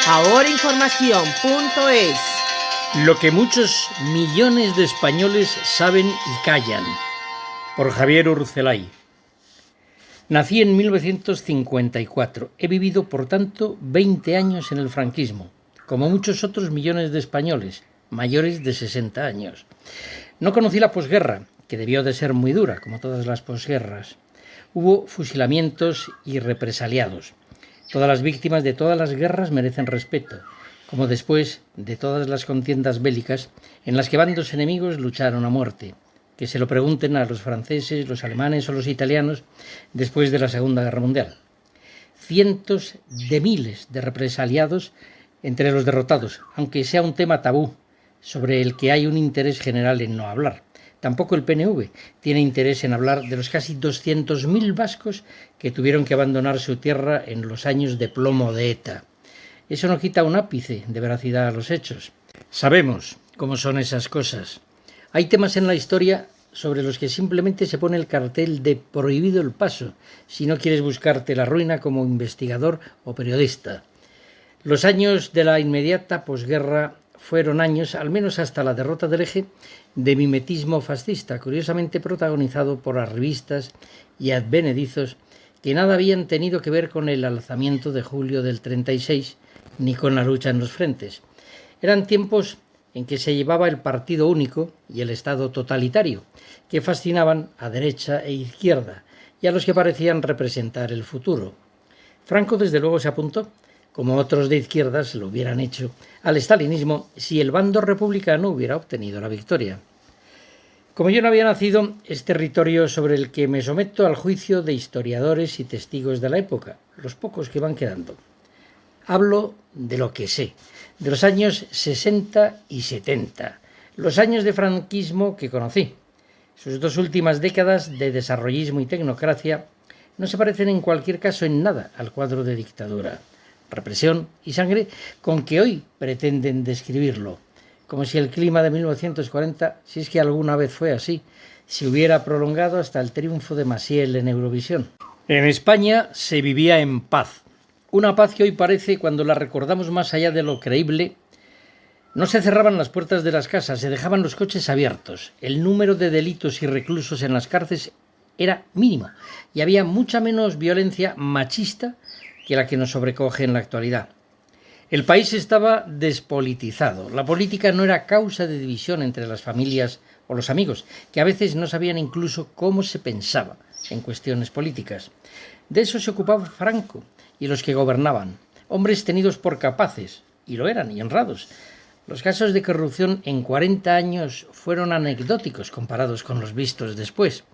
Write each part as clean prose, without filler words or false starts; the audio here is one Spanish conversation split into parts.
ahorainformación.es. Lo que muchos millones de españoles saben y callan. Por Javier Urcelay. Nací en 1954. He vivido, por tanto, 20 años en el franquismo, como muchos otros millones de españoles, mayores de 60 años. No conocí la posguerra, que debió de ser muy dura, como todas las posguerras. Hubo fusilamientos y represaliados. Todas las víctimas de todas las guerras merecen respeto, como después de todas las contiendas bélicas en las que bandos enemigos lucharon a muerte. Que se lo pregunten a los franceses, los alemanes o los italianos después de la Segunda Guerra Mundial. Cientos de miles de represaliados entre los derrotados, aunque sea un tema tabú, sobre el que hay un interés general en no hablar. Tampoco el PNV tiene interés en hablar de los casi 200.000 vascos que tuvieron que abandonar su tierra en los años de plomo de ETA. Eso no quita un ápice de veracidad a los hechos. Sabemos cómo son esas cosas. Hay temas en la historia sobre los que simplemente se pone el cartel de prohibido el paso si no quieres buscarte la ruina como investigador o periodista. Los años de la inmediata posguerra fueron años, al menos hasta la derrota del Eje, de mimetismo fascista, curiosamente protagonizado por arribistas y advenedizos que nada habían tenido que ver con el alzamiento de julio del 36 ni con la lucha en los frentes. Eran tiempos en que se llevaba el partido único y el Estado totalitario, que fascinaban a derecha e izquierda y a los que parecían representar el futuro. Franco desde luego se apuntó, como otros de izquierdas lo hubieran hecho, al estalinismo si el bando republicano hubiera obtenido la victoria. Como yo no había nacido, es territorio sobre el que me someto al juicio de historiadores y testigos de la época, los pocos que van quedando. Hablo de lo que sé, de los años 60 y 70, los años de franquismo que conocí. Sus dos últimas décadas de desarrollismo y tecnocracia no se parecen en cualquier caso en nada al cuadro de dictadura, represión y sangre con que hoy pretenden describirlo, como si el clima de 1940, si es que alguna vez fue así, se hubiera prolongado hasta el triunfo de Maciel en Eurovisión. En España se vivía en paz, una paz que hoy parece, cuando la recordamos más allá de lo creíble, no se cerraban las puertas de las casas, se dejaban los coches abiertos, el número de delitos y reclusos en las cárceles era mínimo y había mucha menos violencia machista que la que nos sobrecoge en la actualidad. El país estaba despolitizado. La política no era causa de división entre las familias o los amigos, que a veces no sabían incluso cómo se pensaba en cuestiones políticas. De eso se ocupaba Franco y los que gobernaban, hombres tenidos por capaces, y lo eran, y honrados. Los casos de corrupción en 40 años fueron anecdóticos comparados con los vistos después.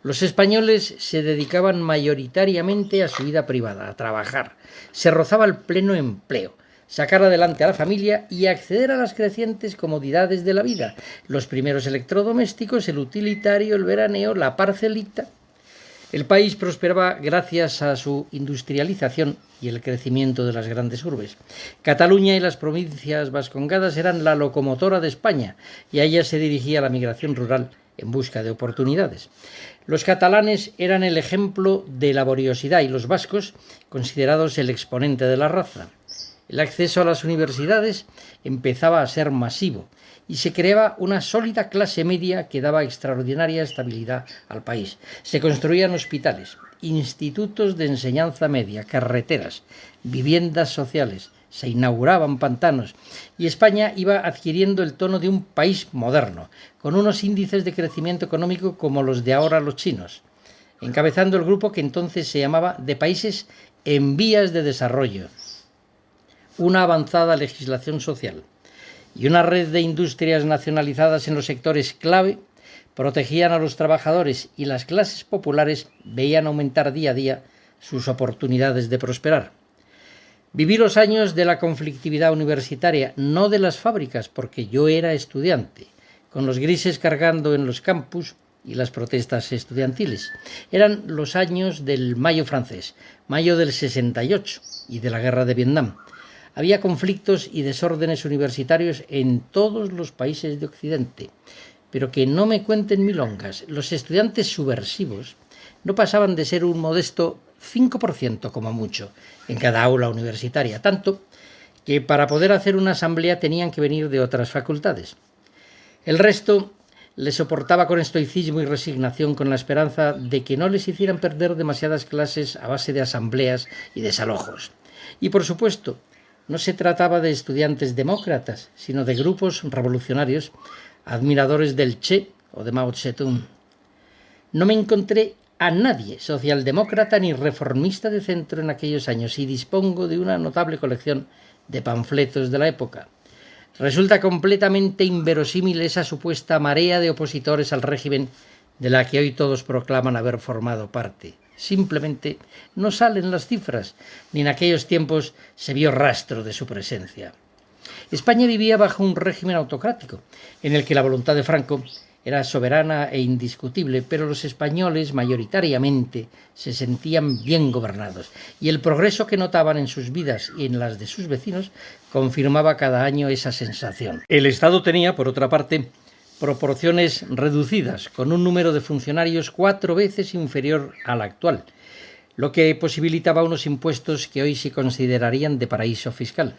Los españoles se dedicaban mayoritariamente a su vida privada, a trabajar. Se rozaba el pleno empleo, sacar adelante a la familia y acceder a las crecientes comodidades de la vida. Los primeros electrodomésticos, el utilitario, el veraneo, la parcelita. El país prosperaba gracias a su industrialización y el crecimiento de las grandes urbes. Cataluña y las provincias vascongadas eran la locomotora de España y a ellas se dirigía la migración rural en busca de oportunidades. Los catalanes eran el ejemplo de laboriosidad y los vascos considerados el exponente de la raza. El acceso a las universidades empezaba a ser masivo y se creaba una sólida clase media que daba extraordinaria estabilidad al país. Se construían hospitales, institutos de enseñanza media, carreteras, viviendas sociales, se inauguraban pantanos y España iba adquiriendo el tono de un país moderno, con unos índices de crecimiento económico como los de ahora los chinos, encabezando el grupo que entonces se llamaba de países en vías de desarrollo, una avanzada legislación social y una red de industrias nacionalizadas en los sectores clave protegían a los trabajadores y las clases populares veían aumentar día a día sus oportunidades de prosperar. Viví los años de la conflictividad universitaria, no de las fábricas, porque yo era estudiante, con los grises cargando en los campus y las protestas estudiantiles. Eran los años del Mayo francés, mayo del 68 y de la guerra de Vietnam. Había conflictos y desórdenes universitarios en todos los países de Occidente, pero que no me cuenten milongas. Los estudiantes subversivos no pasaban de ser un modesto 5% como mucho en cada aula universitaria, tanto que para poder hacer una asamblea tenían que venir de otras facultades. El resto le soportaba con estoicismo y resignación, con la esperanza de que no les hicieran perder demasiadas clases a base de asambleas y desalojos. Y por supuesto, no se trataba de estudiantes demócratas, sino de grupos revolucionarios, admiradores del Che o de Mao Zedong. No me encontré a nadie socialdemócrata ni reformista de centro en aquellos años, y dispongo de una notable colección de panfletos de la época. Resulta completamente inverosímil esa supuesta marea de opositores al régimen de la que hoy todos proclaman haber formado parte. Simplemente no salen las cifras, ni en aquellos tiempos se vio rastro de su presencia. España vivía bajo un régimen autocrático, en el que la voluntad de Franco era soberana e indiscutible, pero los españoles mayoritariamente se sentían bien gobernados, y el progreso que notaban en sus vidas y en las de sus vecinos confirmaba cada año esa sensación. El Estado tenía, por otra parte, proporciones reducidas, con un número de funcionarios 4 veces inferior al actual, lo que posibilitaba unos impuestos que hoy se considerarían de paraíso fiscal.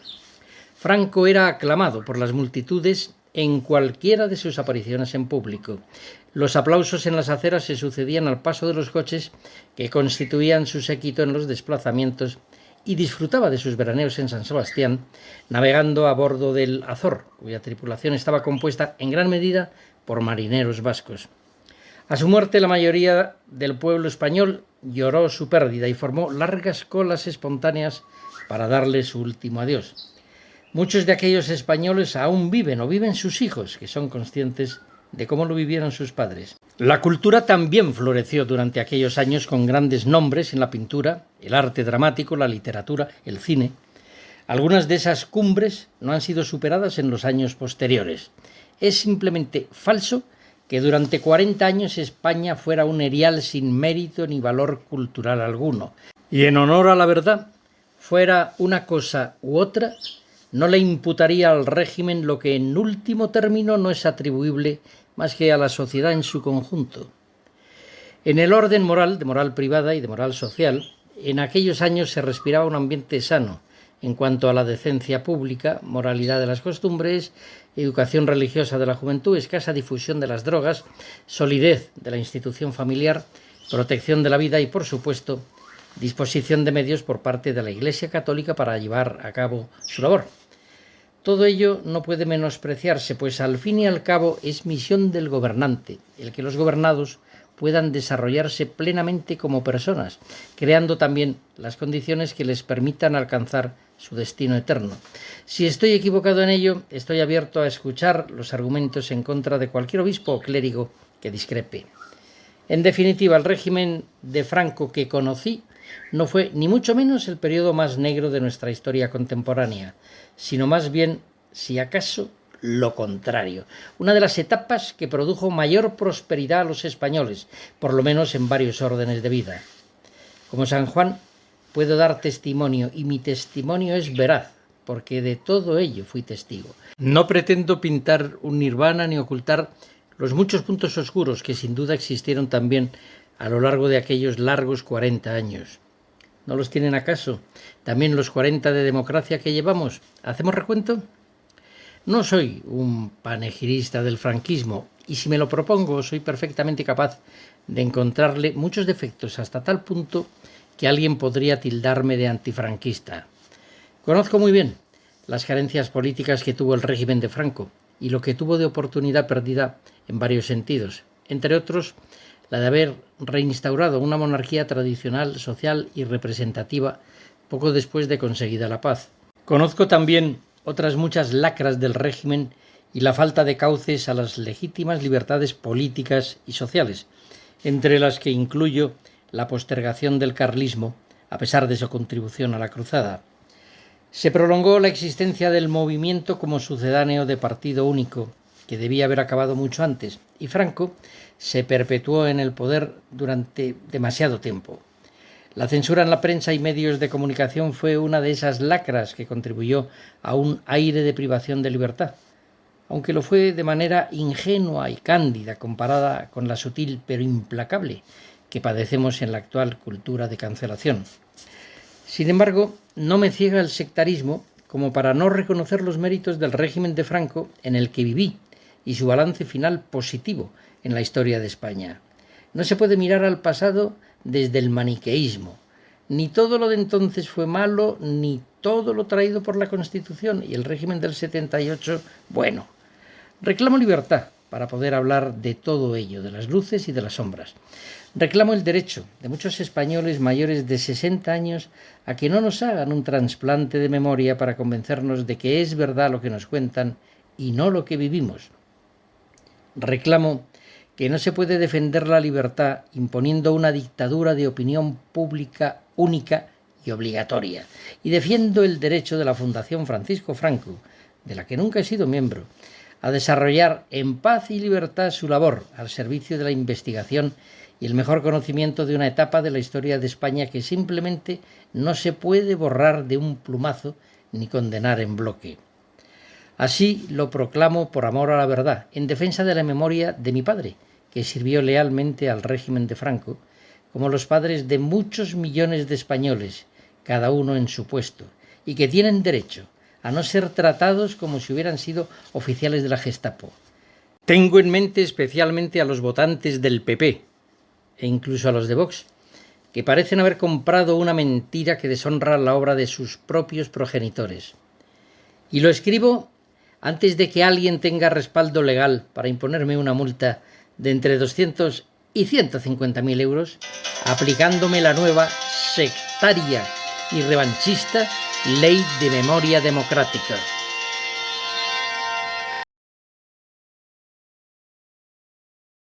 Franco era aclamado por las multitudes en cualquiera de sus apariciones en público. Los aplausos en las aceras se sucedían al paso de los coches que constituían su séquito en los desplazamientos, y disfrutaba de sus veraneos en San Sebastián, navegando a bordo del Azor, cuya tripulación estaba compuesta en gran medida por marineros vascos. A su muerte, la mayoría del pueblo español lloró su pérdida y formó largas colas espontáneas para darle su último adiós. Muchos de aquellos españoles aún viven o viven sus hijos, que son conscientes de cómo lo vivieron sus padres. La cultura también floreció durante aquellos años, con grandes nombres en la pintura, el arte dramático, la literatura, el cine. Algunas de esas cumbres no han sido superadas en los años posteriores. Es simplemente falso que durante 40 años España fuera un erial sin mérito ni valor cultural alguno. Y en honor a la verdad, fuera una cosa u otra, no le imputaría al régimen lo que en último término no es atribuible más que a la sociedad en su conjunto. En el orden moral, de moral privada y de moral social, en aquellos años se respiraba un ambiente sano en cuanto a la decencia pública, moralidad de las costumbres, educación religiosa de la juventud, escasa difusión de las drogas, solidez de la institución familiar, protección de la vida y, por supuesto, disposición de medios por parte de la Iglesia Católica para llevar a cabo su labor. Todo ello no puede menospreciarse, pues al fin y al cabo es misión del gobernante el que los gobernados puedan desarrollarse plenamente como personas, creando también las condiciones que les permitan alcanzar su destino eterno. Si estoy equivocado en ello, estoy abierto a escuchar los argumentos en contra de cualquier obispo o clérigo que discrepe. En definitiva, el régimen de Franco que conocí no fue ni mucho menos el periodo más negro de nuestra historia contemporánea, sino más bien, si acaso, lo contrario, una de las etapas que produjo mayor prosperidad a los españoles, por lo menos en varios órdenes de vida. Como San Juan, puedo dar testimonio, y mi testimonio es veraz, porque de todo ello fui testigo. No pretendo pintar un nirvana ni ocultar los muchos puntos oscuros que sin duda existieron también a lo largo de aquellos largos 40 años. ¿No los tienen acaso también los 40 de democracia que llevamos? ¿Hacemos recuento? No soy un panegirista del franquismo, y si me lo propongo soy perfectamente capaz de encontrarle muchos defectos, hasta tal punto que alguien podría tildarme de antifranquista. Conozco muy bien las carencias políticas que tuvo el régimen de Franco y lo que tuvo de oportunidad perdida en varios sentidos, entre otros la de haber reinstaurado una monarquía tradicional, social y representativa poco después de conseguida la paz. Conozco también otras muchas lacras del régimen y la falta de cauces a las legítimas libertades políticas y sociales, entre las que incluyo la postergación del carlismo, a pesar de su contribución a la cruzada. Se prolongó la existencia del movimiento como sucedáneo de partido único, que debía haber acabado mucho antes, y Franco se perpetuó en el poder durante demasiado tiempo. La censura en la prensa y medios de comunicación fue una de esas lacras que contribuyó a un aire de privación de libertad, aunque lo fue de manera ingenua y cándida comparada con la sutil pero implacable que padecemos en la actual cultura de cancelación. Sin embargo, no me ciega el sectarismo, como para no reconocer los méritos del régimen de Franco en el que viví y su balance final positivo en la historia de España. No se puede mirar al pasado desde el maniqueísmo. Ni todo lo de entonces fue malo, ni todo lo traído por la Constitución y el régimen del 78, bueno. Reclamo libertad para poder hablar de todo ello, de las luces y de las sombras. Reclamo el derecho de muchos españoles mayores de 60 años a que no nos hagan un trasplante de memoria para convencernos de que es verdad lo que nos cuentan y no lo que vivimos. Reclamo que no se puede defender la libertad imponiendo una dictadura de opinión pública única y obligatoria. Y defiendo el derecho de la Fundación Francisco Franco, de la que nunca he sido miembro, a desarrollar en paz y libertad su labor al servicio de la investigación y el mejor conocimiento de una etapa de la historia de España que simplemente no se puede borrar de un plumazo ni condenar en bloque. Así lo proclamo por amor a la verdad, en defensa de la memoria de mi padre, que sirvió lealmente al régimen de Franco, como los padres de muchos millones de españoles, cada uno en su puesto, y que tienen derecho a no ser tratados como si hubieran sido oficiales de la Gestapo. Tengo en mente especialmente a los votantes del PP, e incluso a los de Vox, que parecen haber comprado una mentira que deshonra la obra de sus propios progenitores. Y lo escribo antes de que alguien tenga respaldo legal para imponerme una multa de entre 200 y 150.000 euros, aplicándome la nueva, sectaria y revanchista Ley de Memoria Democrática.